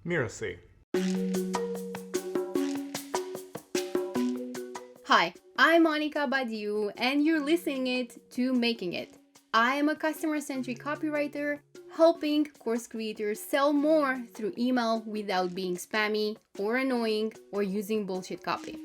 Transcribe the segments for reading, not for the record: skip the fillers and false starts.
Mirasee. Hi, I'm Monica Badiu, and you're listening it to Making It. I am a customer-centric copywriter, helping course creators sell more through email without being spammy or annoying or using bullshit copy.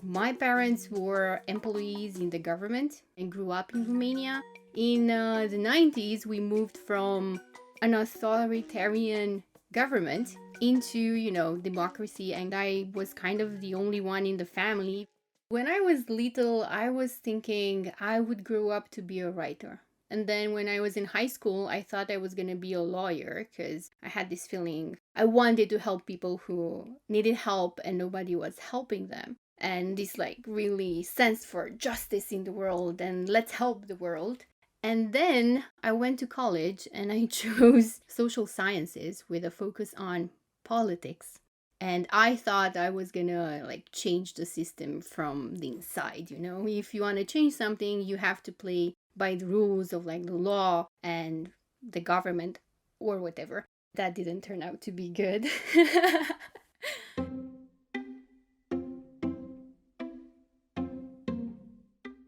My parents were employees in the government and grew up in Romania. In the 90s, we moved from an authoritarian government into, democracy, and I was kind of the only one in the family. When I was little, I was thinking I would grow up to be a writer. And then when I was in high school, I thought I was going to be a lawyer because I had this feeling I wanted to help people who needed help and nobody was helping them. And this really sense for justice in the world and let's help the world. And then I went to college and I chose social sciences with a focus on politics. And I thought I was gonna change the system from the inside, If you want to change something, you have to play by the rules of the law and the government or whatever. That didn't turn out to be good.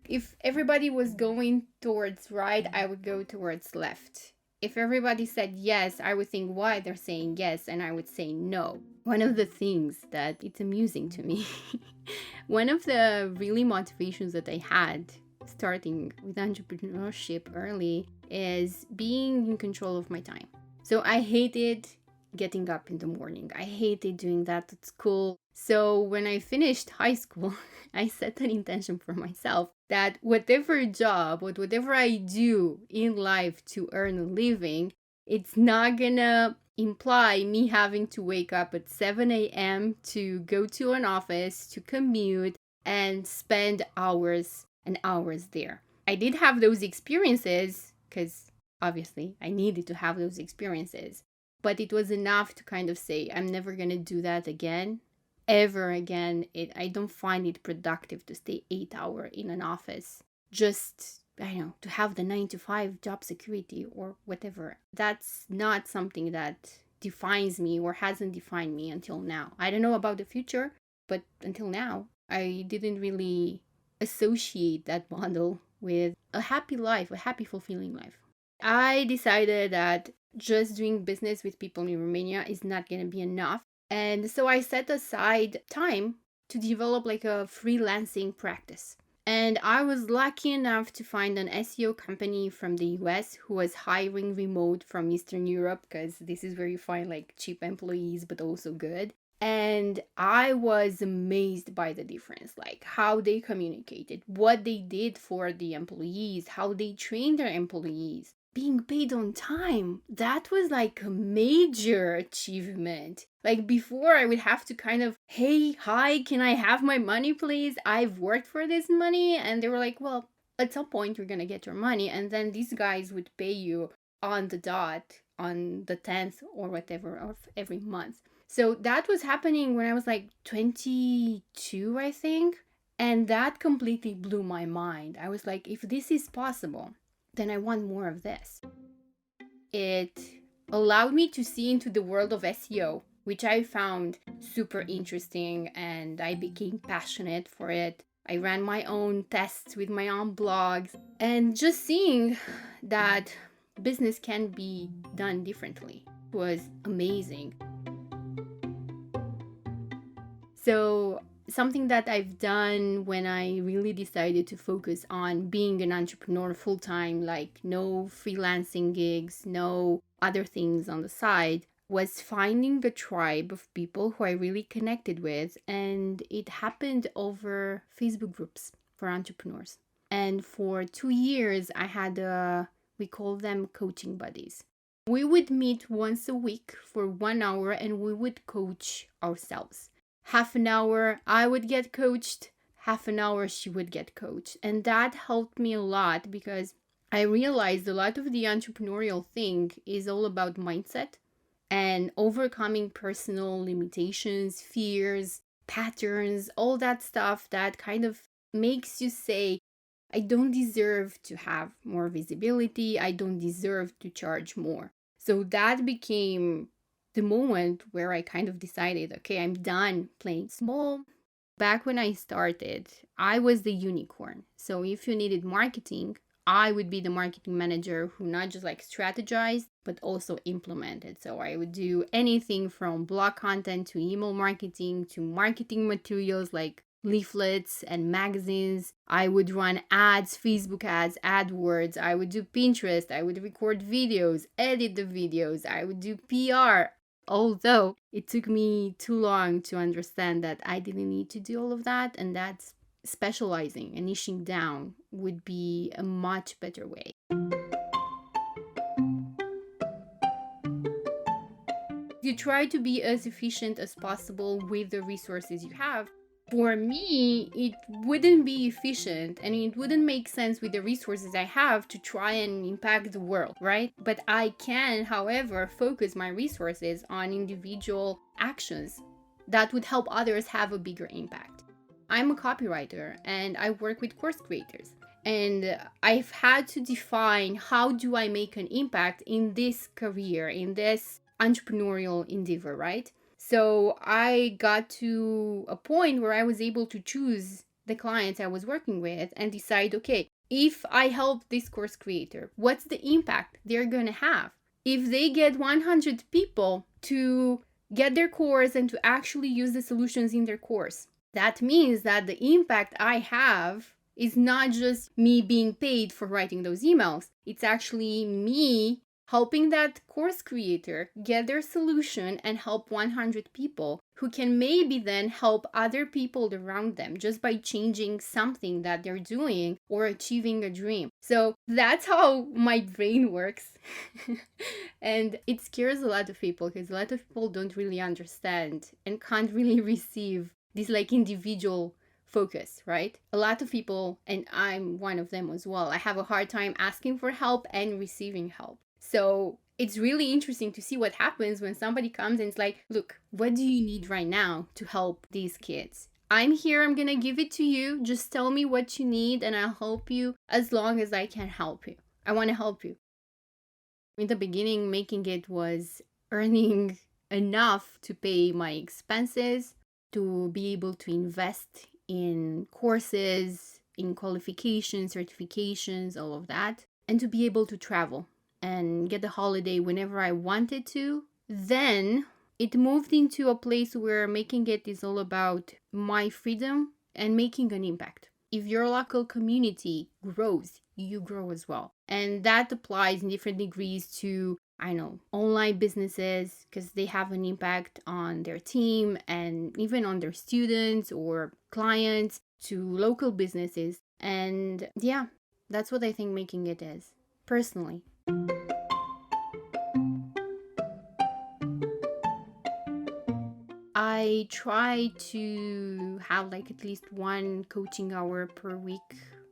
If everybody was going towards right, I would go towards left. If everybody said yes, I would think why they're saying yes, and I would say no. One of the things that it's amusing to me, one of the really motivations that I had starting with entrepreneurship early is being in control of my time. So I hated getting up in the morning. I hated doing that at school. So when I finished high school, I set an intention for myself that whatever job or whatever I do in life to earn a living, it's not gonna imply me having to wake up at 7 a.m. to go to an office, to commute, and spend hours and hours there. I did have those experiences because obviously I needed to have those experiences, but it was enough to kind of say, I'm never gonna do that again. Ever again. I don't find it productive to stay 8 hours in an office just to have the 9 to 5 job security or whatever. That's not something that defines me or hasn't defined me until now. I don't know about the future, but until now I didn't really associate that model with a happy life, a happy, fulfilling life. I decided that just doing business with people in Romania is not going to be enough. And so I set aside time to develop a freelancing practice. And I was lucky enough to find an SEO company from the US who was hiring remote from Eastern Europe, because this is where you find cheap employees, but also good. And I was amazed by the difference, how they communicated, what they did for the employees, how they trained their employees. Being paid on time, that was a major achievement. Before, I would have to kind of, hey, hi, can I have my money, please? I've worked for this money. And they were like, well, at some point you're gonna get your money. And then these guys would pay you on the dot on the 10th or whatever of every month. So that was happening when I was 22, I think. And that completely blew my mind. I was like, if this is possible, then I want more of this. It allowed me to see into the world of SEO, which I found super interesting, and I became passionate for it. I ran my own tests with my own blogs, and just seeing that business can be done differently was amazing. So something that I've done when I really decided to focus on being an entrepreneur full-time, no freelancing gigs, no other things on the side, was finding a tribe of people who I really connected with. And it happened over Facebook groups for entrepreneurs. And for 2 years, I had we call them coaching buddies. We would meet once a week for 1 hour and we would coach ourselves. Half an hour I would get coached, half an hour she would get coached. And that helped me a lot because I realized a lot of the entrepreneurial thing is all about mindset and overcoming personal limitations, fears, patterns, all that stuff that kind of makes you say, I don't deserve to have more visibility. I don't deserve to charge more. So that became the moment where I kind of decided, okay, I'm done playing small. Back when I started, I was the unicorn. So if you needed marketing, I would be the marketing manager who not just like strategized, but also implemented. So I would do anything from blog content to email marketing to marketing materials like leaflets and magazines. I would run ads, Facebook ads, AdWords. I would do Pinterest. I would record videos, edit the videos. I would do PR. Although it took me too long to understand that I didn't need to do all of that, and that's specializing and niching down would be a much better way. You try to be as efficient as possible with the resources you have. For me, it wouldn't be efficient and it wouldn't make sense with the resources I have to try and impact the world, right? But I can, however, focus my resources on individual actions that would help others have a bigger impact. I'm a copywriter and I work with course creators. And I've had to define how do I make an impact in this career, in this entrepreneurial endeavor, right? So I got to a point where I was able to choose the clients I was working with and decide, okay, if I help this course creator, what's the impact they're going to have? If they get 100 people to get their course and to actually use the solutions in their course, that means that the impact I have is not just me being paid for writing those emails. It's actually me helping that course creator get their solution and help 100 people who can maybe then help other people around them just by changing something that they're doing or achieving a dream. So that's how my brain works. And it scares a lot of people because a lot of people don't really understand and can't really receive this like individual focus, right? A lot of people, and I'm one of them as well, I have a hard time asking for help and receiving help. So it's really interesting to see what happens when somebody comes and it's like, look, what do you need right now to help these kids? I'm here, I'm gonna give it to you. Just tell me what you need and I'll help you as long as I can help you. I wanna help you. In the beginning, making it was earning enough to pay my expenses, to be able to invest in courses, in qualifications, certifications, all of that, and to be able to travel and get a holiday whenever I wanted to. Then it moved into a place where making it is all about my freedom and making an impact. If your local community grows, you grow as well. And that applies in different degrees to, online businesses because they have an impact on their team and even on their students or clients, to local businesses. And yeah, that's what I think making it is, personally. I try to have like at least one coaching hour per week.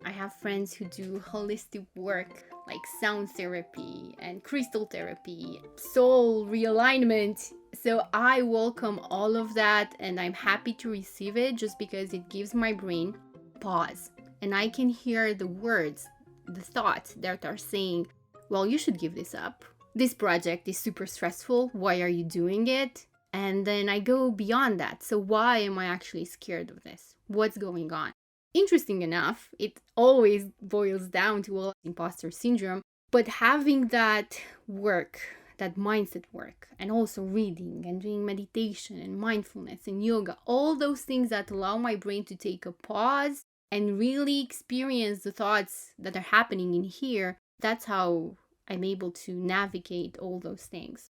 I have friends who do holistic work like sound therapy and crystal therapy, soul realignment. So I welcome all of that and I'm happy to receive it just because it gives my brain pause and I can hear the words, the thoughts that are saying, well, you should give this up. This project is super stressful. Why are you doing it? And then I go beyond that. So why am I actually scared of this? What's going on? Interesting enough, it always boils down to, well, imposter syndrome. But having that work, that mindset work, and also reading and doing meditation and mindfulness and yoga, all those things that allow my brain to take a pause and really experience the thoughts that are happening in here, that's how I'm able to navigate all those things.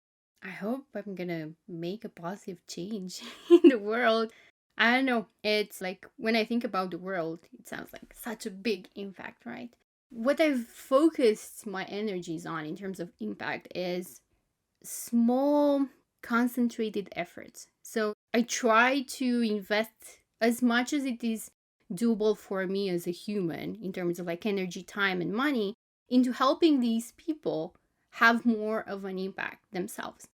I hope I'm gonna make a positive change in the world. I don't know. It's like when I think about the world, it sounds like such a big impact, right? What I've focused my energies on in terms of impact is small, concentrated efforts. So I try to invest as much as it is doable for me as a human in terms of like energy, time, and money into helping these people have more of an impact themselves.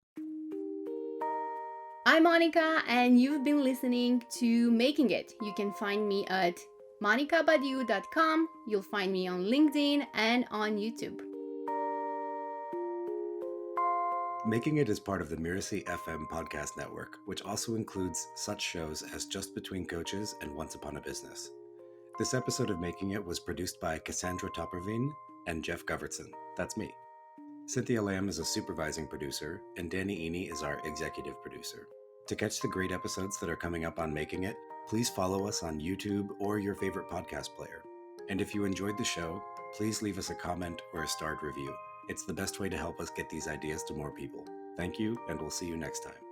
I'm Monica, and you've been listening to Making It. You can find me at monicabadiu.com. You'll find me on LinkedIn and on YouTube. Making It is part of the Mirasee FM podcast network, which also includes such shows as Just Between Coaches and Once Upon a Business. This episode of Making It was produced by Cassandra Topperwien and Geoff Govertsen. That's me. Cynthia Lamb is a supervising producer, and Danny Eni is our executive producer. To catch the great episodes that are coming up on Making It, please follow us on YouTube or your favorite podcast player. And if you enjoyed the show, please leave us a comment or a starred review. It's the best way to help us get these ideas to more people. Thank you, and we'll see you next time.